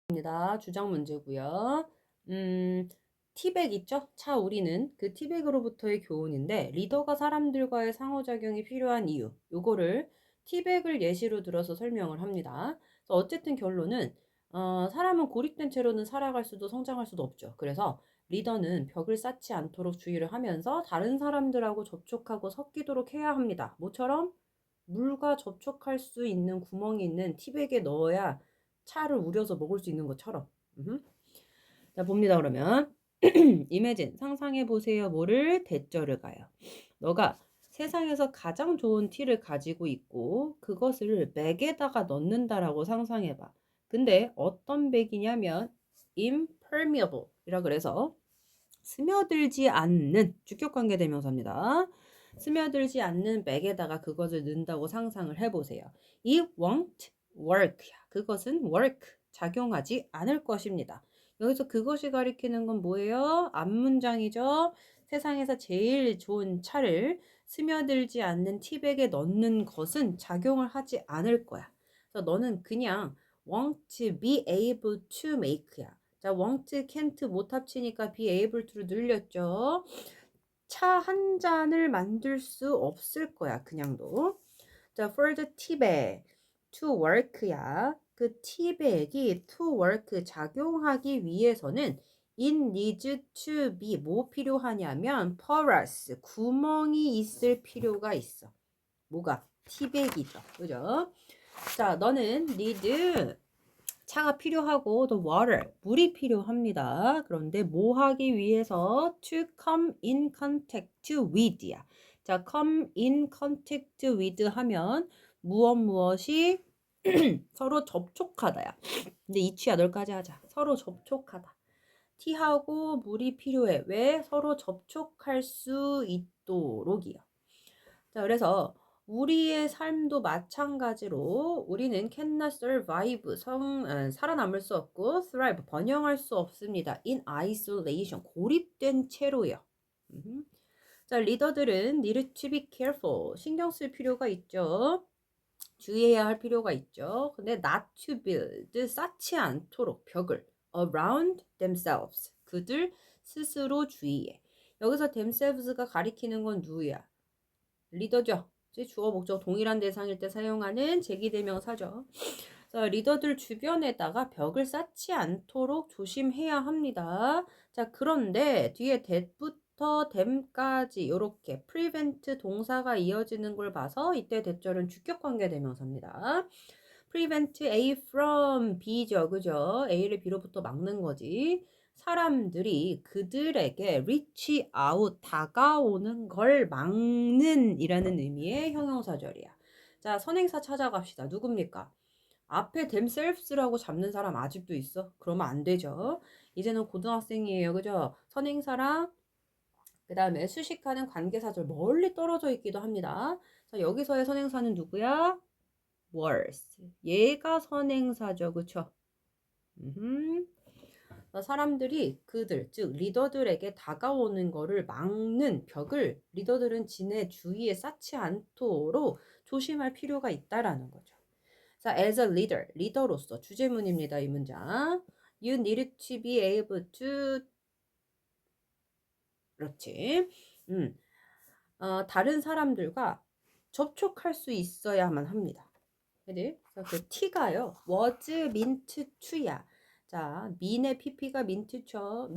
입니다. 주장 문제고요. 티백 있죠? 차 우리는 그 티백으로부터의 교훈인데 리더가 사람들과의 상호작용이 필요한 이유 요거를 티백을 예시로 들어서 설명을 합니다. 그래서 어쨌든 결론은 사람은 고립된 채로는 살아갈 수도 성장할 수도 없죠. 그래서 리더는 벽을 쌓지 않도록 주의를 하면서 다른 사람들하고 접촉하고 섞이도록 해야 합니다. 뭐처럼? 물과 접촉할 수 있는 구멍이 있는 티백에 넣어야 차를 우려서 먹을 수 있는 것처럼. 자, 봅니다, 그러면. 이매진, 상상해 보세요. 뭐를? 대절을 가요. 너가 세상에서 가장 좋은 티를 가지고 있고 그것을 백에다가 넣는다라고 상상해봐. 근데 어떤 백이냐면 impermeable 이라 그래서 스며들지 않는 주격관계 대명사입니다. 스며들지 않는 백에다가 그것을 넣는다고 상상을 해보세요. It won't work. 그것은 work, 작용하지 않을 것입니다. 여기서 그것이 가리키는 건 뭐예요? 앞문장이죠. 세상에서 제일 좋은 차를 스며들지 않는 티백에 넣는 것은 작용을 하지 않을 거야. 그래서 너는 그냥 won't be able to make야. 자, won't, can't 못 합치니까 be able to로 늘렸죠. 차 한 잔을 만들 수 없을 거야, 그냥도. 자, for the tea bag to work야. 그 티백이 to work 작용하기 위해서는 it needs to be 뭐 필요하냐면 porous 구멍이 있을 필요가 있어. 뭐가? 티백이죠. 그죠? 자, 너는 need 차가 필요하고 또 water 물이 필요합니다. 그런데 뭐 하기 위해서 to come in contact with야. 자, come in contact with 하면 무엇이 서로 접촉하다야. 근데 이치야 널까지 하자. 서로 접촉하다. 티하고 물이 필요해. 왜? 서로 접촉할 수 있도록이요. 자, 그래서 우리의 삶도 마찬가지로 우리는 cannot survive, 살아남을 수 없고 thrive, 번영할 수 없습니다. in isolation, 고립된 채로요. 자, 리더들은 need to be careful, 신경 쓸 필요가 있죠. 주의해야 할 필요가 있죠. 근데 not to build, 쌓지 않도록 벽을 around themselves, 그들 스스로 주의해. 여기서 themselves가 가리키는 건 누구야? 리더죠. 주어 목적 동일한 대상일 때 사용하는 제기대명사죠. 리더들 주변에다가 벽을 쌓지 않도록 조심해야 합니다. 자, 그런데 뒤에 that부터 them까지 이렇게 prevent 동사가 이어지는 걸 봐서 이때 대절은 주격관계 대명사입니다. prevent A from B죠. 그죠? A를 B로부터 막는 거지. 사람들이 그들에게 reach out, 다가오는 걸 막는 이라는 의미의 형용사절이야. 자, 선행사 찾아갑시다. 누굽니까? 앞에 themselves라고 잡는 사람 아직도 있어? 그러면 안 되죠. 이제는 고등학생이에요. 그죠? 선행사랑 그 다음에 수식하는 관계사절 멀리 떨어져 있기도 합니다. 자, 여기서의 선행사는 누구야? was. 얘가 선행사죠. 그쵸? 사람들이 그들, 즉 리더들에게 다가오는 거를 막는 벽을 리더들은 지네 주위에 쌓지 않도록 조심할 필요가 있다라는 거죠. 자, as a leader, 리더로서 주제문입니다. 이 문장. You need to be able to 그렇지. 다른 사람들과 접촉할 수 있어야만 합니다. 그래서 그 t가요. was meant to야. 자, mean의 pp가 민트죠.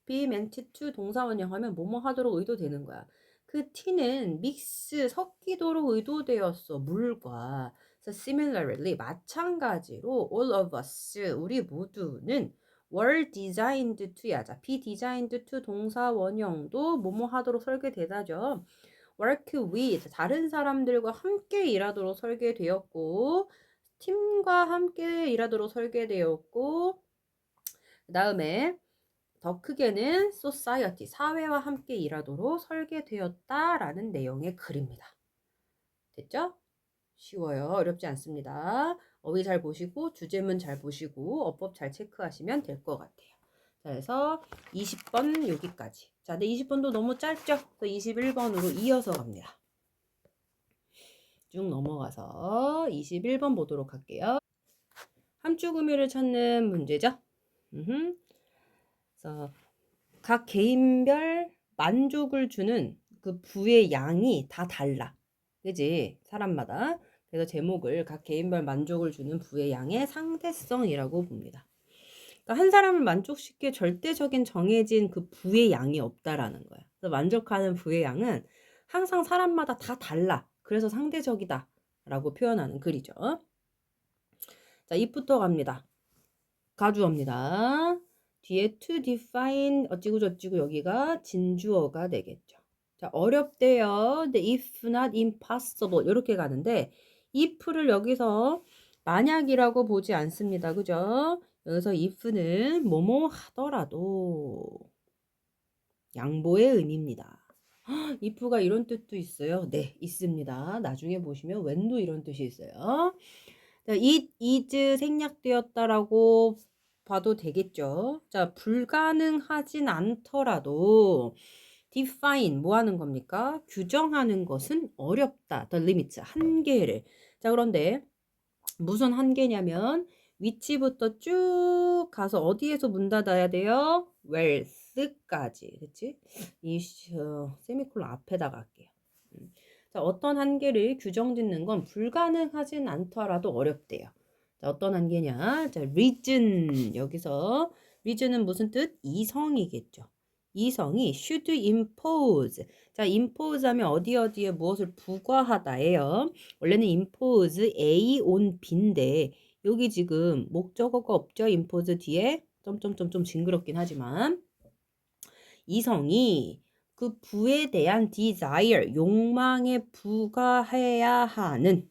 be meant to 동사원형 하면 뭐뭐 하도록 의도되는 거야. 그 t는 mix 섞이도록 의도되었어. 물과. 그래서 similarly 마찬가지로 all of us 우리 모두는 were designed to야. 자, be designed to 동사원형도 뭐뭐 하도록 설계되다죠. work with 다른 사람들과 함께 일하도록 설계되었고 팀과 함께 일하도록 설계되었고 그 다음에 더 크게는 society 사회와 함께 일하도록 설계되었다라는 내용의 글입니다. 됐죠? 쉬워요. 어렵지 않습니다. 어휘 잘 보시고 주제문 잘 보시고 어법 잘 체크하시면 될 것 같아요. 자, 그래서 20번 여기까지. 자, 근데 20번도 너무 짧죠? 그래서 21번으로 이어서 갑니다. 쭉 넘어가서 21번 보도록 할게요. 함축 의미를 찾는 문제죠. 그래서 각 개인별 만족을 주는 그 부의 양이 다 달라. 그지? 사람마다. 그래서 제목을 각 개인별 만족을 주는 부의 양의 상대성이라고 봅니다. 그러니까 한 사람을 만족시킬 절대적인 정해진 그 부의 양이 없다라는 거야. 그래서 만족하는 부의 양은 항상 사람마다 다 달라. 그래서 상대적이다 라고 표현하는 글이죠. 자, if부터 갑니다. 가주어입니다. 뒤에 to define 어찌고 저찌고 여기가 진주어가 되겠죠. 자, 어렵대요. 근데 if not impossible 이렇게 가는데 if를 여기서 만약이라고 보지 않습니다. 그죠? 여기서 if는 뭐뭐 하더라도 양보의 의미입니다. if가 이런 뜻도 있어요. 네, 있습니다. 나중에 보시면 when도 이런 뜻이 있어요. 자, it is 생략되었다라고 봐도 되겠죠. 자, 불가능하진 않더라도 define 뭐 하는 겁니까? 규정하는 것은 어렵다. the limits 한계를. 자, 그런데 무슨 한계냐면 위치부터 쭉 가서 어디에서 문 닫아야 돼요? where's까지. 그치? 이 세미콜론 앞에다가 할게요. 자, 어떤 한계를 규정짓는 건 불가능하진 않더라도 어렵대요. 자, 어떤 한계냐? 자, reason. 여기서 reason은 무슨 뜻? 이성이겠죠. 이성이 should impose. 자, impose 하면 어디에 무엇을 부과하다예요. 원래는 impose A on B인데 여기 지금 목적어가 없죠. impose 뒤에 점점점점 징그럽긴 하지만 이성이 그 부에 대한 desire, 욕망에 부과하는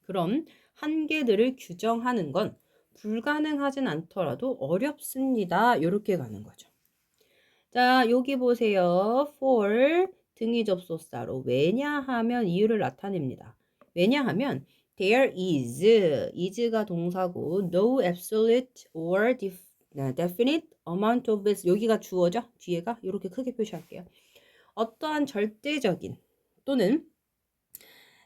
그런 한계들을 규정하는 건 불가능하진 않더라도 어렵습니다. 이렇게 가는 거죠. 자, 여기 보세요. for 등위 접속사로 왜냐하면 이유를 나타냅니다. 왜냐하면 there is가 동사고 no absolute or definite amount of it 여기가 주어죠. 뒤에가 이렇게 크게 표시할게요. 어떠한 절대적인 또는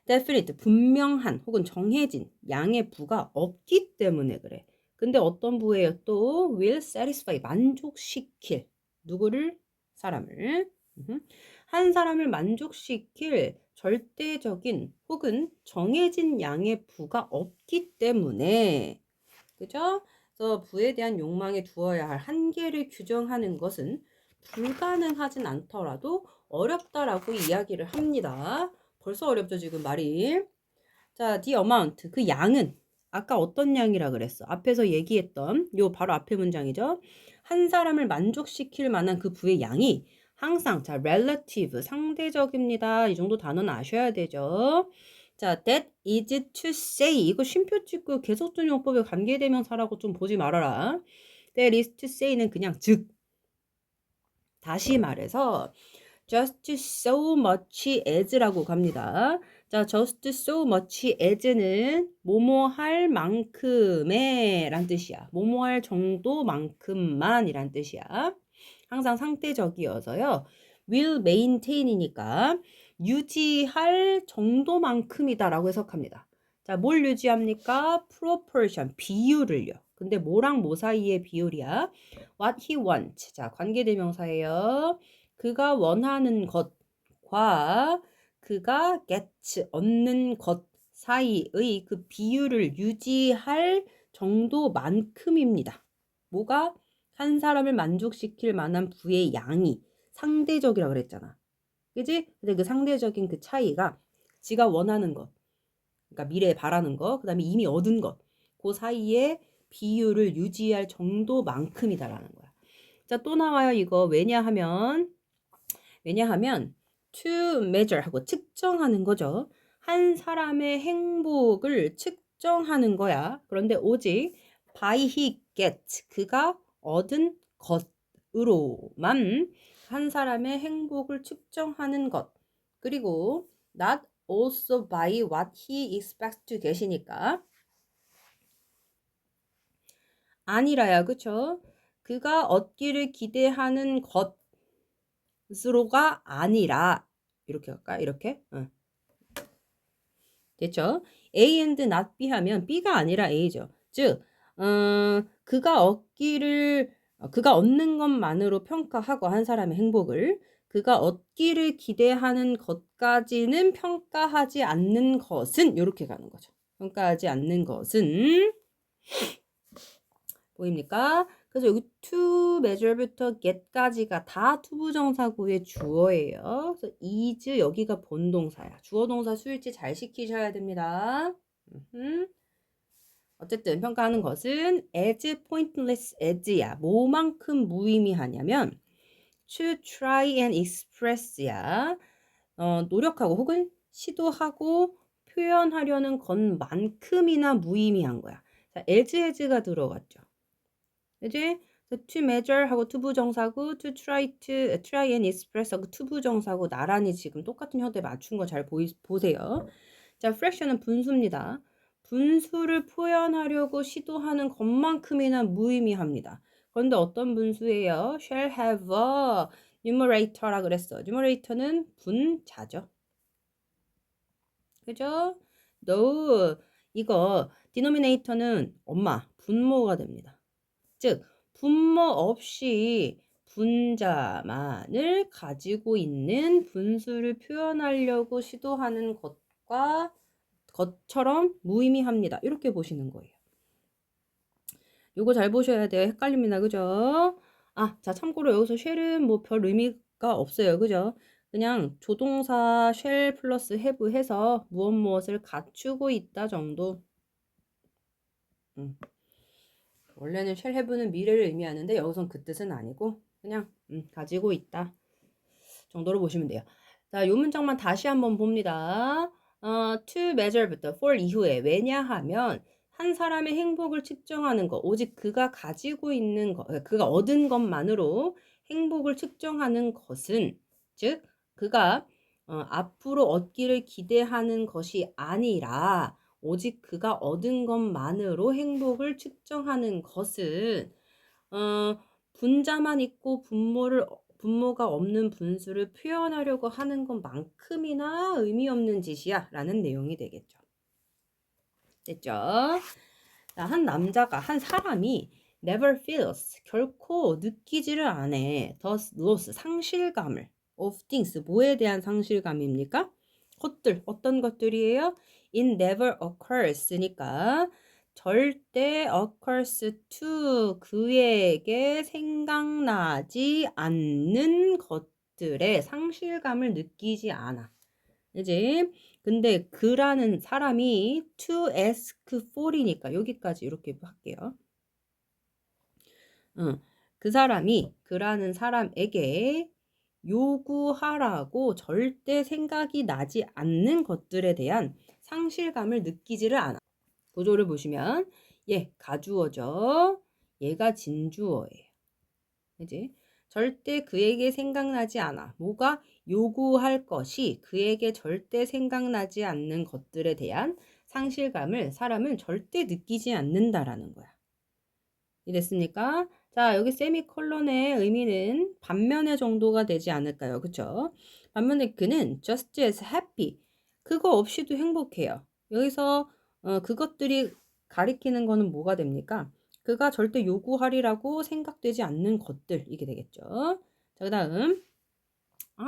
definite 분명한 혹은 정해진 양의 부가 없기 때문에 그래. 근데 어떤 부예요? 또 will satisfy 만족시킬 누구를? 사람을. 한 사람을 만족시킬 절대적인 혹은 정해진 양의 부가 없기 때문에 그죠? 그래서 부에 대한 욕망에 두어야 할 한계를 규정하는 것은 불가능하진 않더라도 어렵다라고 이야기를 합니다. 벌써 어렵죠, 지금 말이. 자, the amount, 그 양은 아까 어떤 양이라 그랬어? 앞에서 얘기했던 요 바로 앞에 문장이죠. 한 사람을 만족시킬 만한 그 부의 양이 항상 자, relative, 상대적입니다. 이 정도 단어는 아셔야 되죠. 자, that is to say 이거 쉼표 찍고 계속적 용법에 관계대명사라고 좀 보지 말아라. that is to say는 그냥 즉 다시 말해서 just so much as라고 갑니다. 자, just so much as는 뭐뭐 할 만큼의 란 뜻이야. 뭐뭐 할 정도만큼만 이란 뜻이야. 항상 상대적이어서요. will maintain이니까 유지할 정도만큼이다 라고 해석합니다. 자, 뭘 유지합니까? proportion, 비율을요. 근데 뭐랑 뭐 사이의 비율이야? what he wants. 자, 관계대명사예요. 그가 원하는 것과 그가 gets, 얻는 것 사이의 그 비율을 유지할 정도만큼입니다. 뭐가? 한 사람을 만족시킬 만한 부의 양이 상대적이라 그랬잖아. 그지? 근데 그 상대적인 그 차이가 지가 원하는 것, 그러니까 미래에 바라는 것, 그 다음에 이미 얻은 것, 그 사이에 비율을 유지할 정도만큼이다라는 거야. 자, 또 나와요, 이거. 왜냐하면 to measure 하고 측정하는 거죠. 한 사람의 행복을 측정하는 거야. 그런데 오직 by he gets, 그가 얻은 것으로만 한 사람의 행복을 측정하는 것. 그리고 not also by what he expects to get이니까 아니라야, 그쵸? 그가 얻기를 기대하는 것으로가 아니라 이렇게 할까? 이렇게? 됐죠? A and not B 하면 B가 아니라 A죠. 즉, 그가 얻는 것만으로 평가하고 한 사람의 행복을 그가 얻기를 기대하는 것까지는 평가하지 않는 것은 이렇게 가는 거죠. 평가하지 않는 것은 보입니까? 그래서 여기 to measure부터 get까지가 다 투부정사구의 주어예요. 그래서 is 여기가 본동사야. 주어 동사 수일치 잘 시키셔야 됩니다. 어쨌든 평가하는 것은 as pointless as야. 뭐만큼 무의미하냐면 to try and express야. 노력하고 혹은 시도하고 표현하려는 것만큼이나 무의미한 거야. 자, as가 들어갔죠. 이제 to measure 하고 투부정사고 to try and express 하고 투부정사고 나란히 지금 똑같은 형태 맞춘 거 잘 보세요. 자, fraction은 분수입니다. 분수를 표현하려고 시도하는 것만큼이나 무의미합니다. 그런데 어떤 분수예요? shall have a numerator라 그랬어. numerator는 분자죠. 그죠? no, 이거 denominator는 엄마, 분모가 됩니다. 즉, 분모 없이 분자만을 가지고 있는 분수를 표현하려고 시도하는 것처럼 무의미합니다. 이렇게 보시는 거예요. 요거 잘 보셔야 돼요. 헷갈립니다. 그죠? 자, 참고로 여기서 shall은 뭐 별 의미가 없어요. 그죠? 그냥 조동사 shall 플러스 have 해서 무엇을 갖추고 있다 정도. 원래는 shall have는 미래를 의미하는데 여기선 그 뜻은 아니고 그냥 가지고 있다 정도로 보시면 돼요. 자, 요 문장만 다시 한번 봅니다. to measure부터 for 이후에 왜냐하면 한 사람의 행복을 측정하는 것, 오직 그가 가지고 있는 것, 그가 얻은 것만으로 행복을 측정하는 것은 즉 그가 앞으로 얻기를 기대하는 것이 아니라 오직 그가 얻은 것만으로 행복을 측정하는 것은 분자만 있고 분모가 없는 분수를 표현하려고 하는 것만큼이나 의미 없는 짓이야 라는 내용이 되겠죠. 됐죠? 자, 한 사람이 never feels, 결코 느끼지를 않아. thus loss, 상실감을 of things, 뭐에 대한 상실감입니까? 것들, 어떤 것들이에요? it never occurs,니까 절대 occurs to, 그에게 생각나지 않는 것들의 상실감을 느끼지 않아. 이제 근데 그라는 사람이 to ask for이니까 여기까지 이렇게 할게요. 그라는 사람에게 요구하라고 절대 생각이 나지 않는 것들에 대한 상실감을 느끼지를 않아. 구조를 보시면 얘 가주어죠. 얘가 진주어예요. 그지? 절대 그에게 생각나지 않아. 뭐가 요구할 것이 그에게 절대 생각나지 않는 것들에 대한 상실감을 사람은 절대 느끼지 않는다라는 거야. 이랬습니까? 자, 여기 세미콜론의 의미는 반면의 정도가 되지 않을까요? 그쵸? 반면에 그는 just as happy. 그거 없이도 행복해요. 여기서 그것들이 가리키는 거는 뭐가 됩니까? 그가 절대 요구하리라고 생각되지 않는 것들, 이게 되겠죠. 자, 그 다음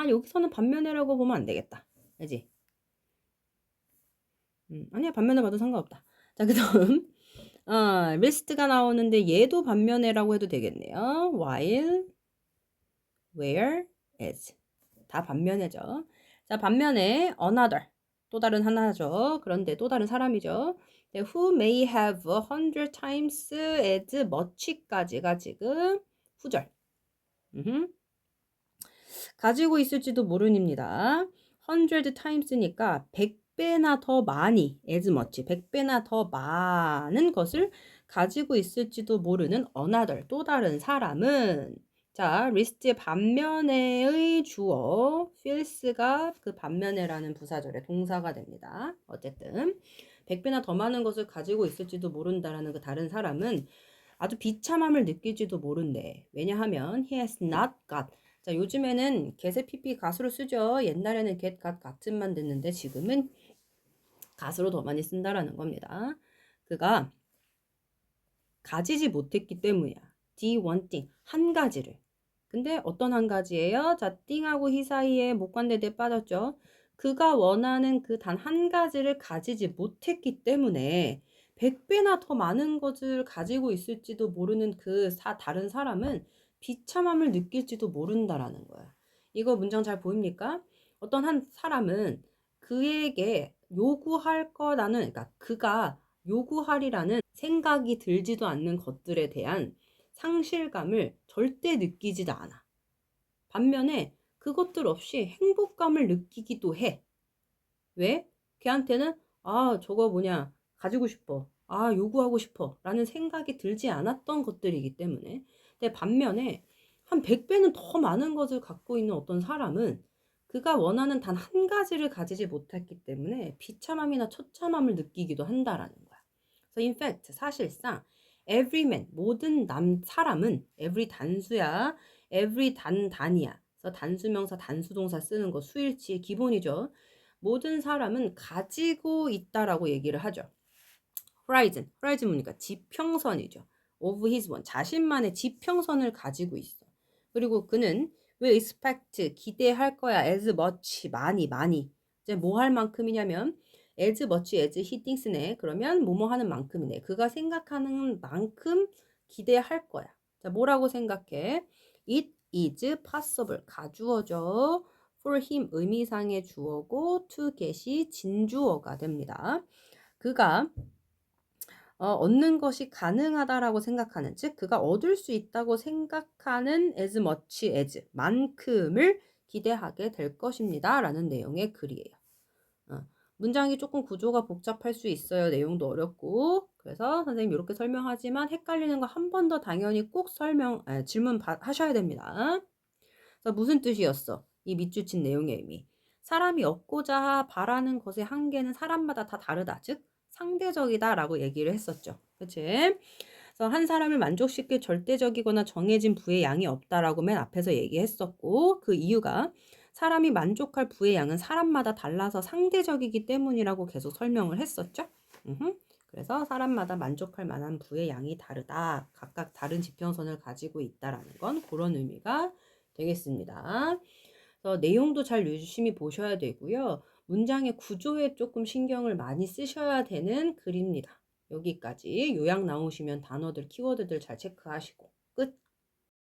여기서는 반면에라고 보면 안 되겠다. 그지? 아니야, 반면에 봐도 상관없다. 자, 그 다음 리스트가 나오는데 얘도 반면에라고 해도 되겠네요. while, where, as 다 반면에죠. 자, 반면에 another, 또 다른 하나죠. 그런데 또 다른 사람이죠. who may have 100 times as much까지가 지금 후절. 가지고 있을지도 모르입니다. 100 times니까 100배나 더 많이, as much, 100배나 더 많은 것을 가지고 있을지도 모르는 another, 또 다른 사람은 자, 리스트의 반면에의 주어 feels가 그 반면에라는 부사절의 동사가 됩니다. 어쨌든 100배나 더 많은 것을 가지고 있을지도 모른다라는 그 다른 사람은 아주 비참함을 느낄지도 모른대. 왜냐하면 he has not got. 자, 요즘에는 get의 pp 가수로 쓰죠. 옛날에는 get, got, 같은만 듣는데 지금은 gat으로 더 많이 쓴다라는 겁니다. 그가 가지지 못했기 때문이야. D one thing, 한 가지를. 근데 어떤 한 가지예요? 자, 띵하고 히 사이에 목관대대에 빠졌죠. 그가 원하는 그 단 한 가지를 가지지 못했기 때문에 100배나 더 많은 것을 가지고 있을지도 모르는 다른 사람은 비참함을 느낄지도 모른다라는 거야. 이거 문장 잘 보입니까? 어떤 한 사람은 그에게 요구할 거라는, 그러니까 그가 요구하리라는 생각이 들지도 않는 것들에 대한 상실감을 절대 느끼지도 않아. 반면에 그것들 없이 행복감을 느끼기도 해. 왜? 걔한테는 저거 뭐냐 가지고 싶어. 요구하고 싶어. 라는 생각이 들지 않았던 것들이기 때문에. 근데 반면에 한 100배는 더 많은 것을 갖고 있는 어떤 사람은 그가 원하는 단 한 가지를 가지지 못했기 때문에 비참함이나 처참함을 느끼기도 한다라는 거야. So in fact, 사실상 every man, 모든 사람은 every 단수야. every 단이야. 그래서 단수명사, 단수동사 쓰는 거 수일치의 기본이죠. 모든 사람은 가지고 있다라고 얘기를 하죠. horizon 뭡니까? 지평선이죠. of his one, 자신만의 지평선을 가지고 있어. 그리고 그는 will expect, 기대할 거야. as much, 많이. 이제 뭐 할 만큼이냐면 as much as he thinks네. 그러면 뭐뭐 하는 만큼이네. 그가 생각하는 만큼 기대할 거야. 자, 뭐라고 생각해? It is possible, 가주어죠. for him, 의미상의 주어고 to get이 진주어가 됩니다. 그가 얻는 것이 가능하다라고 생각하는, 즉 그가 얻을 수 있다고 생각하는 as much as, 만큼을 기대하게 될 것입니다. 라는 내용의 글이에요. 문장이 조금 구조가 복잡할 수 있어요. 내용도 어렵고. 그래서 선생님 이렇게 설명하지만 헷갈리는 거 한 번 더 당연히 꼭 질문 하셔야 됩니다. 그래서 무슨 뜻이었어? 이 밑줄친 내용의 의미. 사람이 얻고자 바라는 것의 한계는 사람마다 다 다르다. 즉 상대적이다라고 얘기를 했었죠. 그치? 그래서 한 사람을 만족시킬 절대적이거나 정해진 부의 양이 없다라고 맨 앞에서 얘기했었고, 그 이유가 사람이 만족할 부의 양은 사람마다 달라서 상대적이기 때문이라고 계속 설명을 했었죠. 그래서 사람마다 만족할 만한 부의 양이 다르다. 각각 다른 지평선을 가지고 있다라는 건 그런 의미가 되겠습니다. 그래서 내용도 잘 유심히 보셔야 되고요. 문장의 구조에 조금 신경을 많이 쓰셔야 되는 글입니다. 여기까지 요약 나오시면 단어들, 키워드들 잘 체크하시고.